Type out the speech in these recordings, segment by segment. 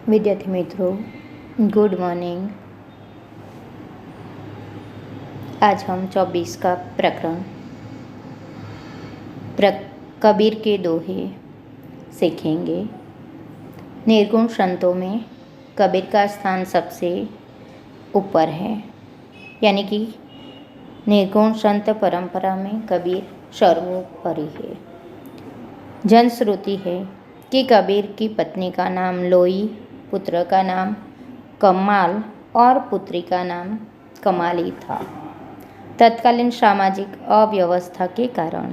विद्यार्थी मित्रों, good morning. आज हम 24 का प्रकरण कबीर के दोहे सीखेंगे। निर्गुण संतों में कबीर का स्थान सबसे ऊपर है, यानी कि निर्गुण संत परंपरा में कबीर सर्वोपरि है। जनश्रुति है कि कबीर की पत्नी का नाम लोई, पुत्र का नाम कमाल और पुत्री का नाम कमाली था। तत्कालीन सामाजिक अव्यवस्था के कारण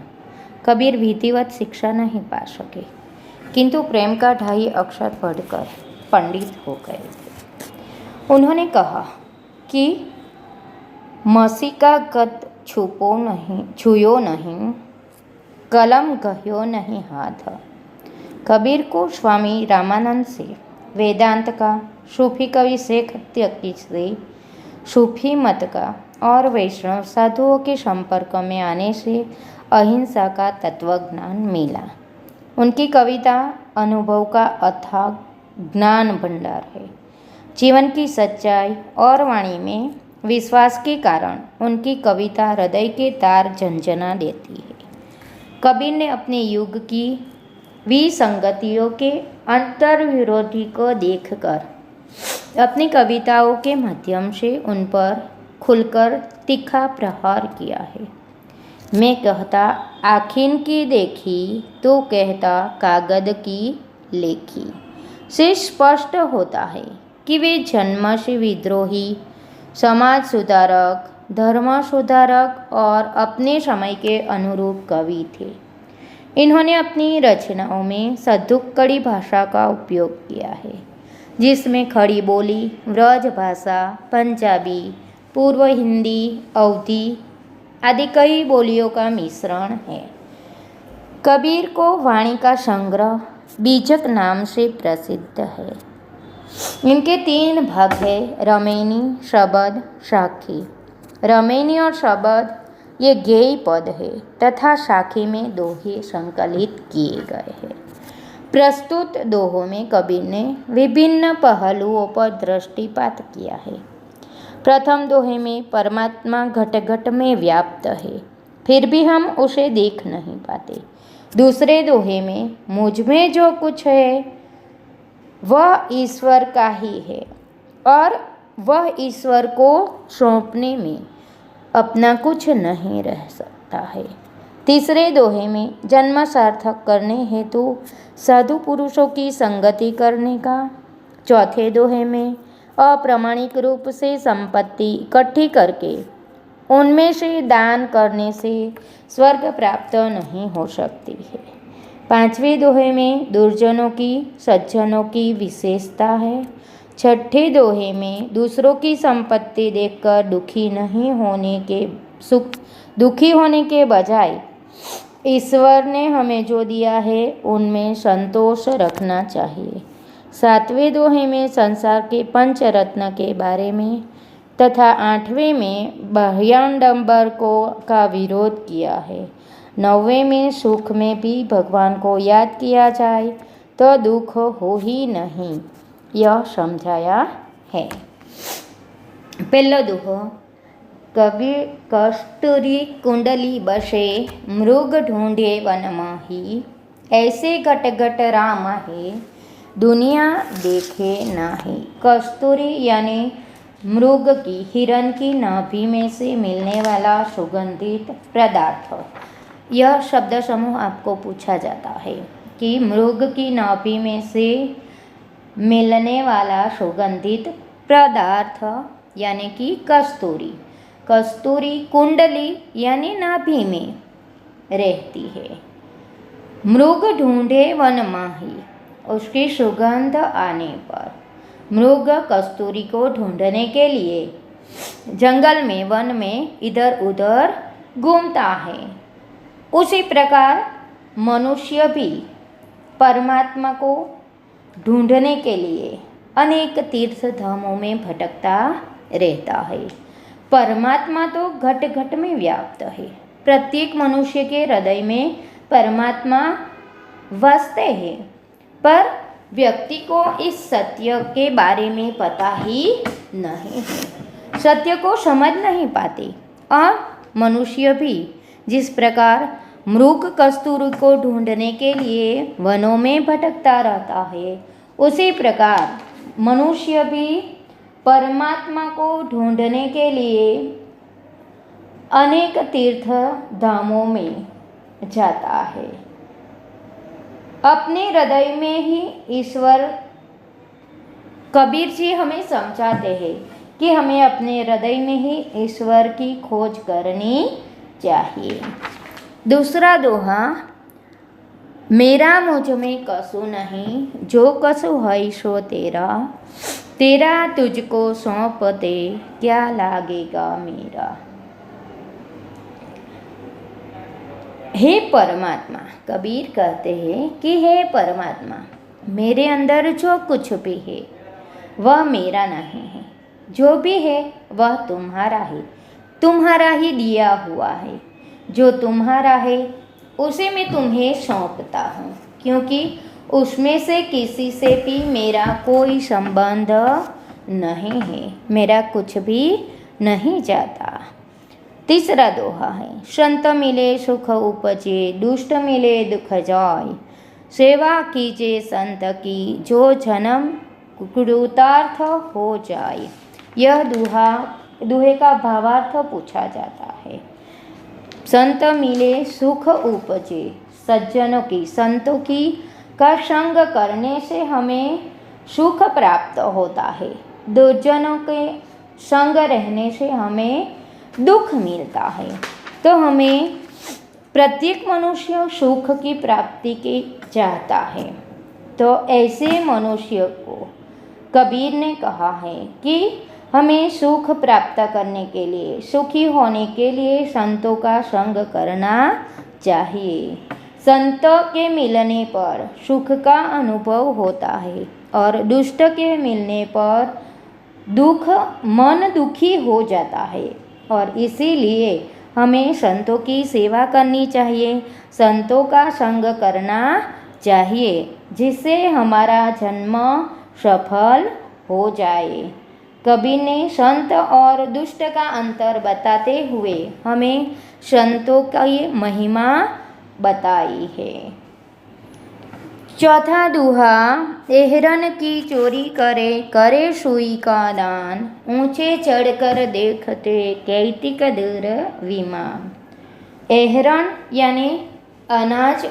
कबीर विधिवत शिक्षा नहीं पा सके, किंतु प्रेम का ढाई अक्षर पढ़कर पंडित हो गए थे। उन्होंने कहा कि मसी का गत छुयो नहीं, कलम गह्यो नहीं हाथ। कबीर को स्वामी रामानंद से वेदांत का, सूफी कवि शेख तकी से सूफी मत का और वैष्णव साधुओं के संपर्क में आने से अहिंसा का तत्वज्ञान मिला। उनकी कविता अनुभव का अथाह ज्ञान भंडार है। जीवन की सच्चाई और वाणी में विश्वास के कारण उनकी कविता हृदय के तार झंझना देती है। कबीर ने अपने युग की विसंगतियों के अंतर्विरोधी को देखकर अपनी कविताओं के माध्यम से उन पर खुलकर तीखा प्रहार किया है। मैं कहता आखिन की देखी, तो कहता कागद की लेखी से स्पष्ट होता है कि वे जन्म से विद्रोही, समाज सुधारक, धर्म सुधारक और अपने समय के अनुरूप कवि थे। इन्होंने अपनी रचनाओं में सद्दुक्कड़ी भाषा का उपयोग किया है, जिसमें खड़ी बोली, व्रज भाषा, पंजाबी, पूर्व हिंदी, अवधी आदि कई बोलियों का मिश्रण है। कबीर को वाणी का संग्रह बीजक नाम से प्रसिद्ध है। इनके 3 भाग है, रमेनी, शबद, साखी। रमेनी और शबद ये गेय पद है तथा साखी में दोहे संकलित किए गए हैं। प्रस्तुत दोहों में कबीर ने विभिन्न पहलुओं पर दृष्टिपात किया है। प्रथम दोहे में परमात्मा घट घट में व्याप्त है, फिर भी हम उसे देख नहीं पाते। दूसरे दोहे में मुझ में जो कुछ है वह ईश्वर का ही है और वह ईश्वर को सौंपने में अपना कुछ नहीं रह सकता है। तीसरे दोहे में जन्म सार्थक करने हेतु साधु पुरुषों की संगति करने का। चौथे दोहे में अप्रामाणिक रूप से संपत्ति इकट्ठी करके उनमें से दान करने से स्वर्ग प्राप्त नहीं हो सकती है। पांचवें दोहे में दुर्जनों की सज्जनों की विशेषता है। छठे दोहे में दूसरों की संपत्ति देखकर दुखी होने के बजाय ईश्वर ने हमें जो दिया है उनमें संतोष रखना चाहिए। सातवें दोहे में संसार के पंचरत्न के बारे में तथा 8वें में बाह्याडंबर का विरोध किया है। 9वें में सुख में भी भगवान को याद किया जाए तो दुख हो ही नहीं, यह समझाया है। पहला दोहो, कबीर कस्तूरी कुंडली बसे, मृग ढूंढे वन माही, ऐसे घट घट राम है, दुनिया देखे नाही। कस्तूरी यानी मृग की, हिरण की नाभि में से मिलने वाला सुगंधित पदार्थ। यह शब्द समूह आपको पूछा जाता है कि मृग की नाभि में से मिलने वाला सुगंधित पदार्थ यानी कि कस्तूरी। कस्तूरी कुंडली यानी नाभि में रहती है। मृग ढूंढे वन माही, उसकी सुगंध आने पर मृग कस्तूरी को ढूंढने के लिए जंगल में, वन में इधर उधर घूमता है। उसी प्रकार मनुष्य भी परमात्मा को ढूंढने के लिए अनेक तीर्थ धामों में भटकता रहता है। परमात्मा तो घट घट में व्याप्त है। प्रत्येक मनुष्य के हृदय में परमात्मा वसते हैं, पर व्यक्ति को इस सत्य के बारे में पता ही नहीं है, सत्य को समझ नहीं पाते। और मनुष्य भी जिस प्रकार मृग कस्तूरी को ढूंढने के लिए वनों में भटकता रहता है, उसी प्रकार मनुष्य भी परमात्मा को ढूंढने के लिए अनेक तीर्थ धामों में जाता है। अपने हृदय में ही ईश्वर, कबीर जी हमें समझाते हैं कि हमें अपने हृदय में ही ईश्वर की खोज करनी चाहिए। दूसरा दोहा, मेरा मुझ में कसु नहीं, जो कसु है सो तेरा, तेरा तुझको सौंप दे, क्या लागेगा मेरा। हे परमात्मा, कबीर कहते हैं कि हे परमात्मा, मेरे अंदर जो कुछ भी है वह मेरा नहीं है, जो भी है वह तुम्हारा है, तुम्हारा ही दिया हुआ है। जो तुम्हारा है उसे मैं तुम्हें सौंपता हूँ, क्योंकि उसमें से किसी से भी मेरा कोई संबंध नहीं है, मेरा कुछ भी नहीं जाता। तीसरा दोहा है, संत मिले सुख उपजे, दुष्ट मिले दुख जाय, सेवा कीजिए संत की, जो जन्म कृतार्थ हो जाए। यह दोहे का भावार्थ पूछा जाता है। संत मिले सुख उपजे, सज्जनों की, संतों की का संग करने से हमें सुख प्राप्त होता है। दुर्जनों के संग रहने से हमें दुख मिलता है। तो हमें प्रत्येक मनुष्य सुख की प्राप्ति की चाहता है। तो ऐसे मनुष्य को कबीर ने कहा है कि हमें सुख प्राप्त करने के लिए, सुखी होने के लिए संतों का संग करना चाहिए। संतों के मिलने पर सुख का अनुभव होता है और दुष्ट के मिलने पर मन दुखी हो जाता है। और इसीलिए हमें संतों की सेवा करनी चाहिए, संतों का संग करना चाहिए, जिससे हमारा जन्म सफल हो जाए। कबीर ने संत और दुष्ट का अंतर बताते हुए हमें संतों की महिमा बताई है। चौथा दोहा, एहरन की चोरी करे, करे सुई का दान, ऊंचे चढ़कर देखते कैतिक दूर विमान। एहरन यानी अनाज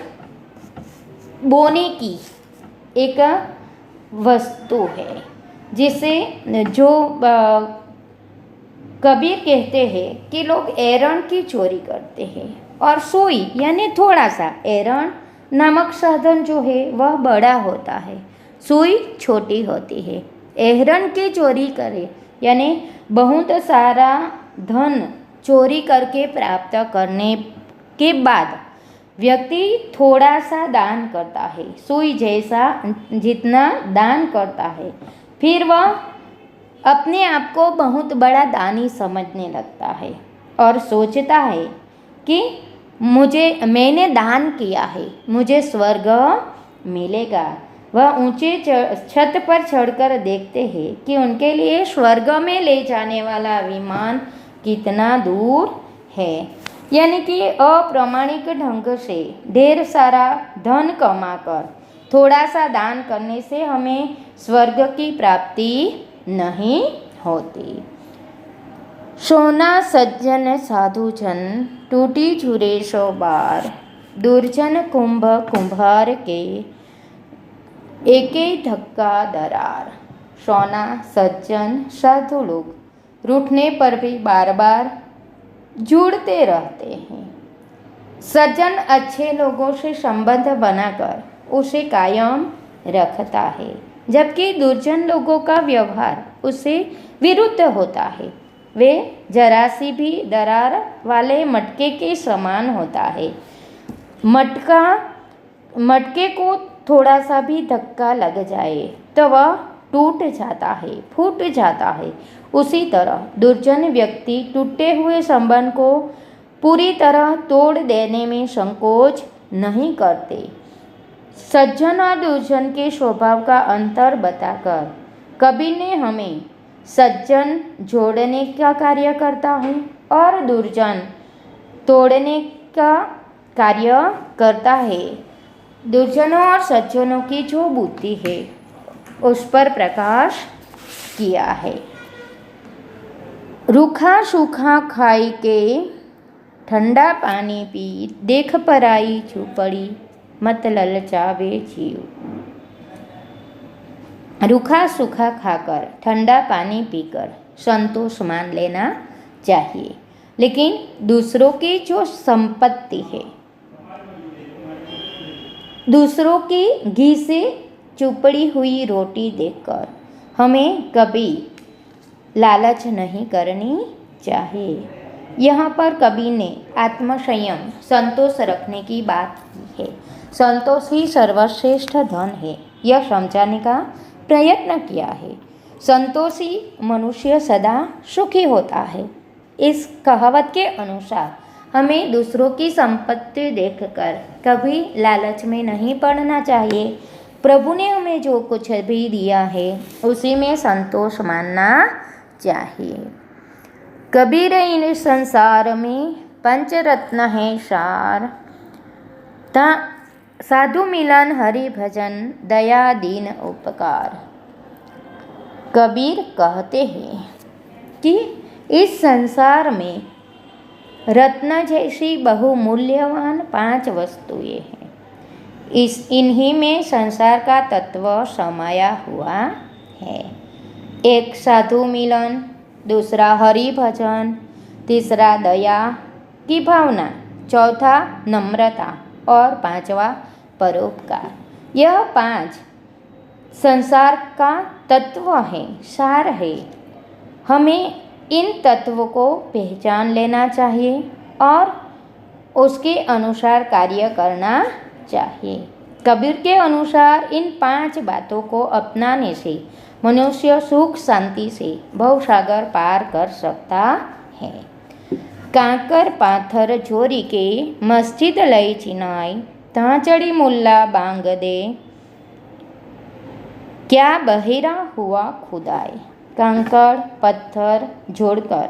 बोने की एक वस्तु है, जिसे जो कबीर कहते हैं कि लोग एरण की चोरी करते हैं। और सुई यानी थोड़ा सा, एरण नामक साधन जो है वह बड़ा होता है, सुई छोटी होती है। एहरन की चोरी करे यानी बहुत सारा धन चोरी करके प्राप्त करने के बाद व्यक्ति थोड़ा सा दान करता है, सुई जैसा जितना दान करता है, फिर वह अपने आप को बहुत बड़ा दानी समझने लगता है और सोचता है कि मैंने दान किया है, मुझे स्वर्ग मिलेगा। वह ऊंचे छत पर चढ़कर देखते हैं कि उनके लिए स्वर्ग में ले जाने वाला विमान कितना दूर है। यानी कि अप्रामाणिक ढंग से ढेर सारा धन कमाकर थोड़ा सा दान करने से हमें स्वर्ग की प्राप्ति नहीं होती। सोना सज्जन साधु जन, टूटी झुरे सो बार, दुर्जन कुंभ कुंभार के, एके धक्का दरार। सोना सज्जन साधु लोग रूठने पर भी बार बार जुड़ते रहते हैं। सज्जन अच्छे लोगों से संबंध बनाकर उसे कायम रखता है, जबकि दुर्जन लोगों का व्यवहार उससे विरुद्ध होता है। वे जरा सी भी दरार वाले मटके के समान होता है। मटके को थोड़ा सा भी धक्का लग जाए तो वह टूट जाता है, फूट जाता है। उसी तरह दुर्जन व्यक्ति टूटे हुए संबंध को पूरी तरह तोड़ देने में संकोच नहीं करते। सज्जन और दुर्जन के स्वभाव का अंतर बताकर कबीर ने हमें सज्जन जोड़ने का कार्य करता है और दुर्जन तोड़ने का कार्य करता है। दुर्जनों और सज्जनों की जो बुद्धि है उस पर प्रकाश किया है। रूखा सूखा खाई के ठंडा पानी पी, देख पराई झूपड़ी मत ललचावे जीव। रूखा सूखा खाकर ठंडा पानी पीकर संतोष मान लेना चाहिए, लेकिन दूसरों की जो संपत्ति है, दूसरों की घी से चुपड़ी हुई रोटी देखकर हमें कभी लालच नहीं करनी चाहिए। यहाँ पर कबीर ने आत्मसंयम, संतोष रखने की बात की है। संतोष ही सर्वश्रेष्ठ धन है, यह समझाने का प्रयत्न किया है। संतोषी मनुष्य सदा सुखी होता है। इस कहावत के अनुसार हमें दूसरों की संपत्ति देखकर कभी लालच में नहीं पड़ना चाहिए। प्रभु ने हमें जो कुछ भी दिया है उसी में संतोष मानना चाहिए। कबीर इन संसार में पंचरत्न है सार, ता साधु मिलन हरि भजन दया दीन उपकार। कबीर कहते हैं कि इस संसार में रत्न जैसी बहुमूल्यवान 5 वस्तुएं हैं। इन्हीं में संसार का तत्व समाया हुआ है। एक साधु मिलन, दूसरा हरि भजन, तीसरा दया की भावना, चौथा नम्रता और 5वां परोपकार। यह 5 संसार का तत्व है, सार है। हमें इन तत्वों को पहचान लेना चाहिए और उसके अनुसार कार्य करना चाहिए। कबीर के अनुसार इन 5 बातों को अपनाने से मनुष्य सुख शांति से भवसागर पार कर सकता है। कांकर पाथर जोरी के मस्जिद लई चिनाई, તાં चढ़ी मुल्ला बांग दे, क्या बहेरा हुआ खुदाई। कंकड़ पत्थर जोड़कर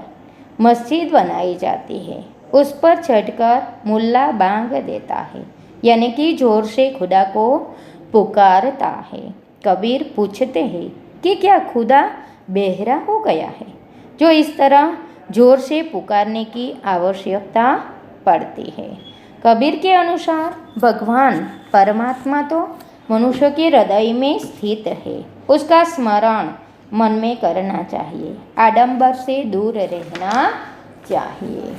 मस्जिद बनाई जाती है, उस पर चढ़कर मुल्ला बांग देता है, यानी कि जोर से खुदा को पुकारता है। कबीर पूछते हैं कि क्या खुदा बहरा हो गया है, जो इस तरह जोर से पुकारने की आवश्यकता पड़ती है। कबीर के अनुसार भगवान परमात्मा तो मनुष्य के हृदय में स्थित है, उसका स्मरण मन में करना चाहिए, आडंबर से दूर रहना चाहिए।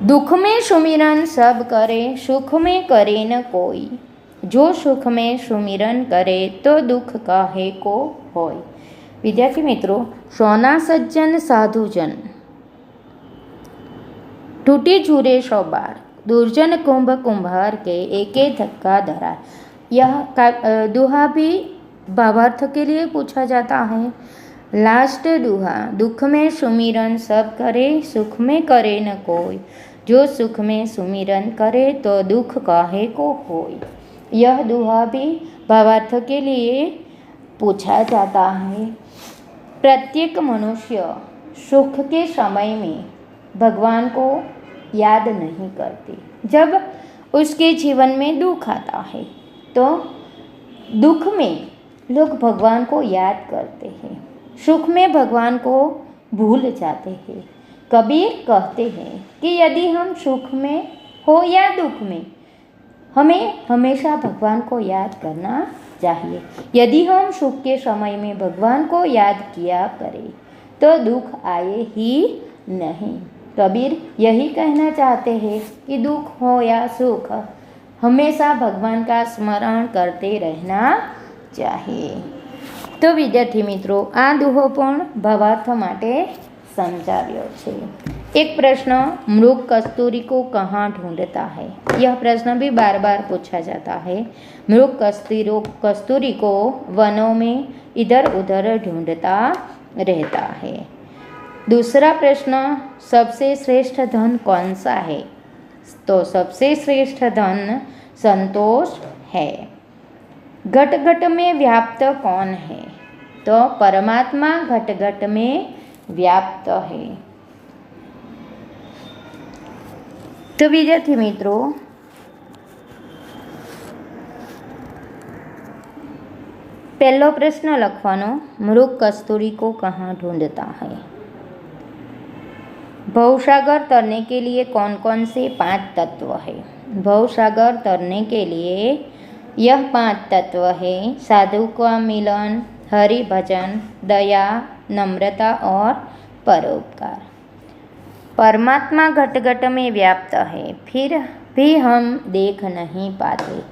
दुख में सुमिरन सब करे, सुख में करे न कोई, जो सुख में सुमिरन करे तो दुख काहे को होय। विद्यार्थी मित्रों, सोना सज्जन साधुजन, टूटी झूरे 100 बार, दुर्जन कुंभ कुंभार के एके धक्का धरा। यह दुहा भी भावार्थ के लिए पूछा जाता है। लास्ट दुहा, दुख में सुमिरन सब करे, सुख में करे न कोई, जो सुख में सुमिरन करे तो दुख काहे को होय। यह दुहा भी भावार्थ के लिए पूछा जाता है। प्रत्येक मनुष्य सुख के समय में भगवान को याद नहीं करते। जब उसके जीवन में दुख आता है तो दुख में लोग भगवान को याद करते हैं, सुख में भगवान को भूल जाते हैं। कबीर कहते हैं कि यदि हम सुख में हो या दुख में, हमें हमेशा भगवान को याद करना चाहिए। यदि हम सुख के समय में भगवान को याद किया करें तो दुख आए ही नहीं। कबीर यही कहना चाहते हैं कि दुख हो या सुख, हमेशा भगवान का स्मरण करते रहना चाहिए। तो विद्यार्थी मित्रों, आ दुहो पण भावार्थ माटे समझाव्यो छे। एक प्रश्न, मृग कस्तूरी को कहाँ ढूंढता है? यह प्रश्न भी बार बार पूछा जाता है। मृग कस्तूरी को वनों में इधर उधर ढूंढता रहता है। दूसरा प्रश्न, सबसे श्रेष्ठ धन कौन सा है? तो सबसे श्रेष्ठ धन संतोष है। घट घट में व्याप्त कौन है? तो परमात्मा घट घट में व्याप्त है। तो विद्यार्थी मित्रों, पहलो प्रश्न लखवानो, मृग कस्तूरी को कहाँ ढूंढता है? भवसागर तरने के लिए कौन कौन से 5 तत्व है? भवसागर तरने के लिए यह 5 तत्व है: साधु का मिलन, हरि भजन, दया, नम्रता और परोपकार। परमात्मा घट घट में व्याप्त है, फिर भी हम देख नहीं पाते।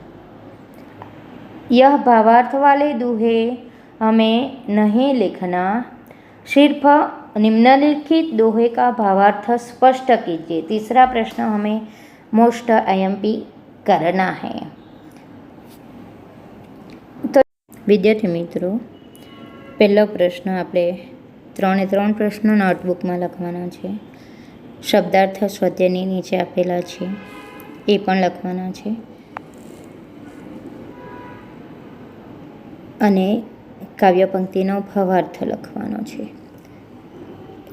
यह भावार्थ वाले दोहे हमें नहीं लिखना, सिर्फ निम्नलिखित दोहे का भावार्थ स्पष्ट कीजिए। तीसरा प्रश्न हमें मोस्ट IMP करना है। तो विद्यार्थी मित्रों, पहलो प्रश्न આપણે 3 પ્રશ્નો નોટબુકમાં લખવાના છે। શબ્દાર્થ સ્વાધ્યાયની નીચે આપેલા છે, એ પણ લખવાના છે અને काव्य पंक्तिनो भावार्थ लखवानो छे।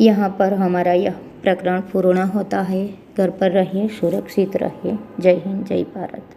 यहाँ पर हमारा यह प्रकरण पूर्ण होता है। घर पर रहिए, सुरक्षित रहिए। जय हिंद, जय भारत।